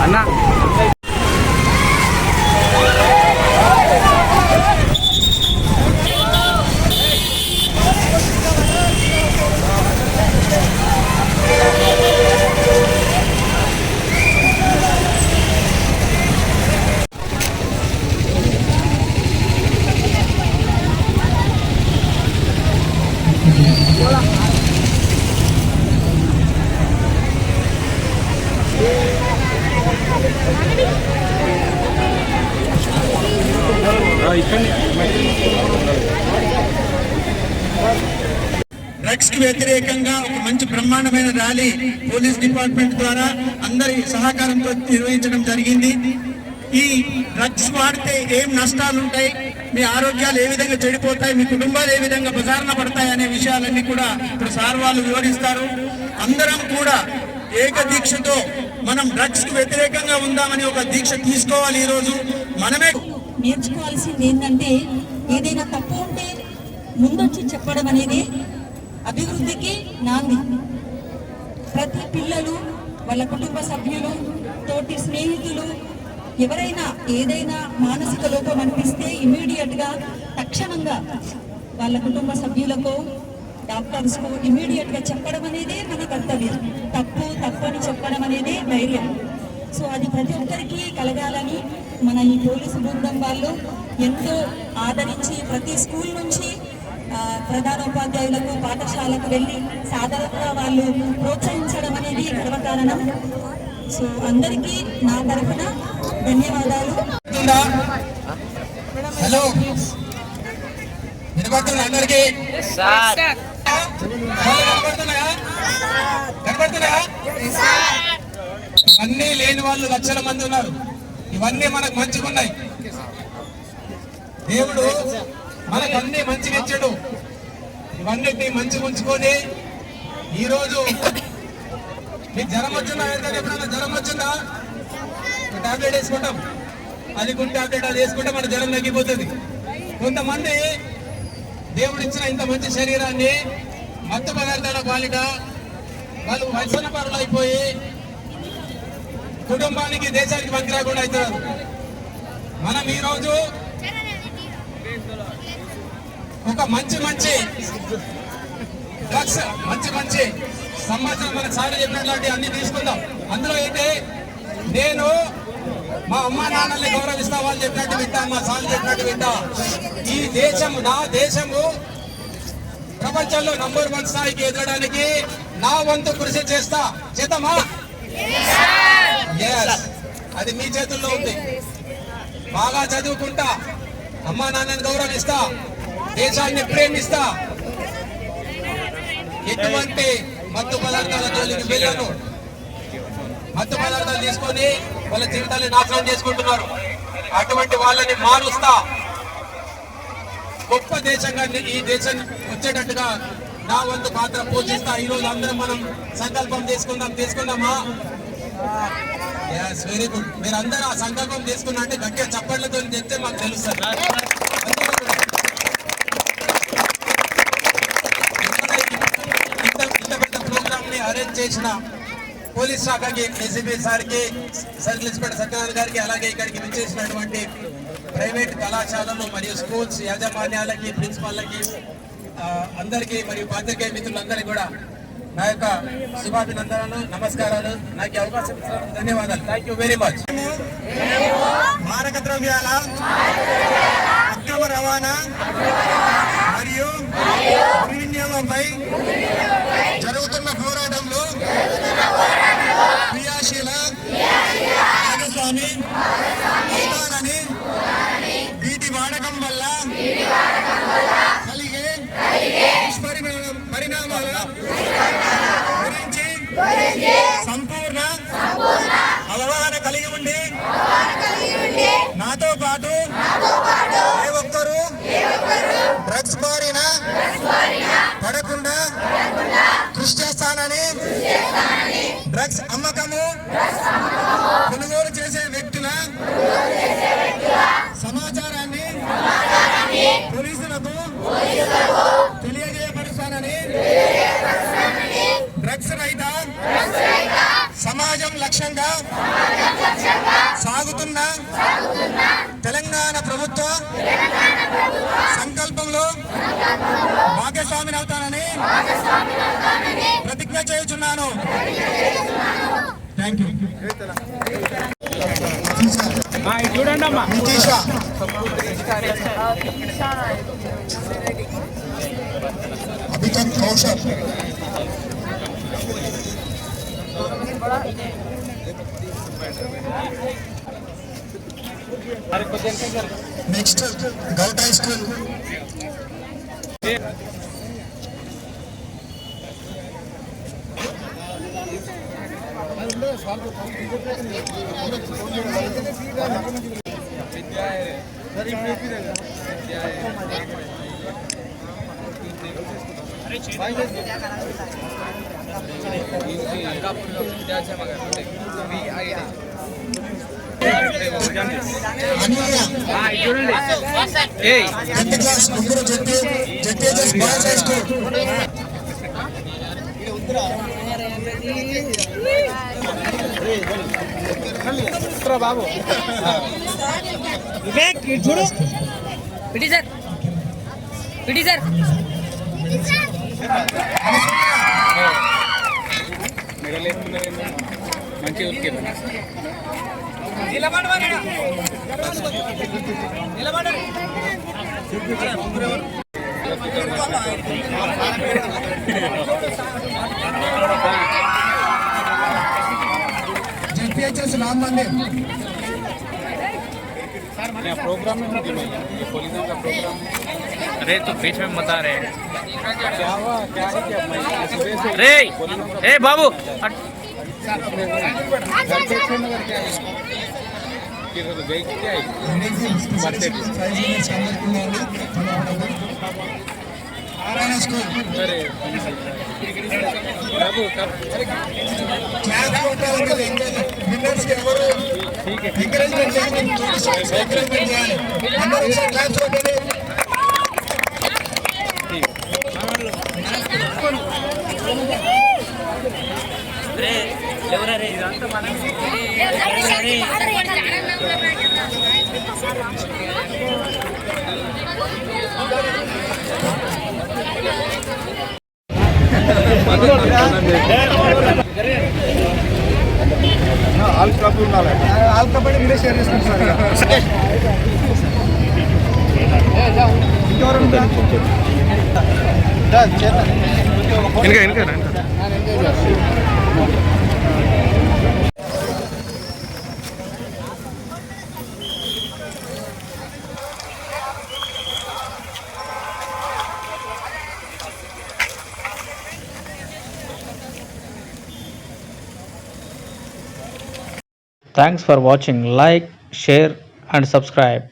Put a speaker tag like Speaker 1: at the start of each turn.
Speaker 1: అన్నా
Speaker 2: డ్రగ్స్ కి వ్యతిరేకంగా ఒక మంచి బ్రహ్మాండమైన ర్యాలీ పోలీస్ డిపార్ట్మెంట్ ద్వారా అందరి సహకారంతో నిర్వహించడం జరిగింది. ఈ డ్రగ్స్ వాడితే ఏం నష్టాలు ఉంటాయి, మీ ఆరోగ్యాలు ఏ విధంగా చెడిపోతాయి, మీ కుటుంబాలు ఏ విధంగా బజారున పడతాయి అనే విషయాలన్నీ కూడా ఇప్పుడు సార్ వాళ్ళు వివరిస్తారు. అందరం కూడా ఏక దీక్షతో మనం డ్రగ్స్ కు వ్యతిరేకంగా ఉందామని ఒక దీక్ష తీసుకోవాలి. ఈ రోజు మనమే
Speaker 3: నేర్చుకోవాల్సింది ఏంటంటే, ఏదైనా తప్పు ఉంటే ముందొచ్చి చెప్పడం అనేది అభివృద్ధికి నాంది. ప్రతి పిల్లలు, వాళ్ళ కుటుంబ సభ్యులు, తోటి స్నేహితులు ఎవరైనా ఏదైనా మానసిక లోపం అనిపిస్తే ఇమీడియట్గా తక్షణంగా వాళ్ళ కుటుంబ సభ్యులకు, డాక్టర్స్కు ఇమీడియట్గా చెప్పడం అనేది మన కర్తవ్యం. తప్పు అని చెప్పడం అనేది ధైర్యం. సో అది ప్రతి ఒక్కరికి కలగాలని మన ఈ పోలీసు బృందం వాళ్ళు ఎంతో ఆదరించి ప్రతి స్కూల్ నుంచి ప్రధానోపాధ్యాయులకు, పాఠశాలకు వెళ్ళి సాధారణంగా వాళ్ళు ప్రోత్సహించడం అనేది గర్వకారణం. సో అందరికీ నా తరఫున ధన్యవాదాలు.
Speaker 2: హలో, వినపడుతుంది అందరికీ? ఇవన్నీ లేని వాళ్ళు లక్షల మంది ఉన్నారు. ఇవన్నీ మనకు మంచిగా ఉన్నాయి. దేవుడు మనకు అన్ని మంచిగా ఇచ్చాడు. ఇవన్నిటిని మంచిగా ఉంచుకొని ఈరోజు మీకు జ్వరం వచ్చిందా? ఎప్పుడైనా జ్వరం వచ్చిందా? టాబ్లెట్ వేసుకుంటాం, అది గుడ్ టాబ్లెట్, అది వేసుకుంటే మన జ్వరం తగ్గిపోతుంది. కొంతమంది దేవుడు ఇచ్చిన ఇంత మంచి శరీరాన్ని మత్తు పదార్థాల పాలిట వాళ్ళు వ్యసన పరులు అయిపోయి కుటుంబానికి, దేశానికి పనికి రాకుండా అవుతున్నారు. మనం ఈరోజు ఒక మంచి డ్రగ్స్, మంచి సంవత్సరం మన సార్ చెప్పినట్లాంటి అన్ని తీసుకుందాం. అందులో అయితే నేను మా అమ్మా నాన్నల్ని గౌరవిస్తా, వాళ్ళు చెప్పినట్టు వింటా, మా సార్లు చెప్పినట్టు వింటా. ఈ దేశము, నా దేశము ప్రపంచంలో నంబర్ 1 స్థాయికి ఎదగడానికి నా వంతు కృషి చేస్తా. చేద్దామా? అది మీ చేతుల్లో ఉంది. బాగా చదువుకుంటా, అమ్మా నాన్నని గౌరవిస్తా, దేశాన్ని ప్రేమిస్తా, ఎటువంటి మత్తు పదార్థాల జోలికి వెళ్ళను. మత్తు పదార్థాలు తీసుకొని వాళ్ళ జీవితాన్ని నాశనం చేసుకుంటున్నారు. అటువంటి వాళ్ళని మారుస్తా. గొప్ప దేశంగా ఈ దేశం వచ్చేటట్టుగా నా వంతు పాత్ర పోషిస్తా. ఈరోజు అందరం మనం సంకల్పం తీసుకుందామా? Very good. మీరు అందరూ ఆ సంకల్పం తీసుకున్నా అంటే గట్టిగా చప్పట్లతో చెప్తే మాకు తెలుస్తుంది. ఇంత పెద్ద ప్రోగ్రామ్ ని అరేంజ్ చేసిన పోలీస్ శాఖకి, ఏసీబీ సార్కి, సర్కిల్ ఇన్స్పెక్టర్ సత్యనారాయణ గారికి, అలాగే ఇక్కడికి విచ్చేసినటువంటి ప్రైవేట్ కళాశాలలు మరియు స్కూల్స్ యాజమాన్యాలకి, ప్రిన్సిపాల్లకి, అందరికీ మరియు పాత్రికేయ మిత్రులందరికీ కూడా నా యొక్క శుభాభినందనలు, నమస్కారాలు. నాకు అవకాశం ఇచ్చినందుకు ధన్యవాదాలు. Thank you very much. మారక ద్రవ్యాల అక్రమ రవాణా మరియు వినియోగంపై జరుగుతున్న పోరాటంలో క్రియాశీల భాగస్వామి అవుతానని, వీటి వాడకం వల్ల కలిగే పరిణామాల గురించి సంపూర్ణ అవగాహన కలిగి ఉండి నాతో పాటు ఏ ఒక్కరూ డ్రగ్స్ బారిన డ్రగ్స్ అమ్మకము కొనుగోలు చేసే వ్యక్తుల సమాచారాన్ని పోలీసులకు తెలియజేయపరుస్తానని డ్రగ్స్ రహిత సమాజం లక్ష్యంగా సాగుతున్న తెలంగాణ ప్రభుత్వ సంకల్పంలో భాగస్వామిని అవుతానని ప్రతిజ్ఞ చేయుచున్నాను. Thank you. చూడండి అమ్మా. అభిజిత్ కౌశల్ నెక్స్ట్ గౌట్ హై స్కూల్ బాబు చూడు
Speaker 1: పిటి సార్
Speaker 4: మంచి ఊరికి
Speaker 2: जेपीएचएस राम मंदिर
Speaker 4: प्रोग्राम में ये पुलिस का प्रोग्राम।
Speaker 1: अरे तो बीच में मत आ रहे
Speaker 4: क्या हुआ क्या है क्या
Speaker 1: रे ए बाबू
Speaker 4: गई क्या है अरे बाबू कब
Speaker 2: ఆల్కబడి మీరే షేర్ చేసుకుంటున్నారు.
Speaker 5: Thanks for watching. Like, share and subscribe.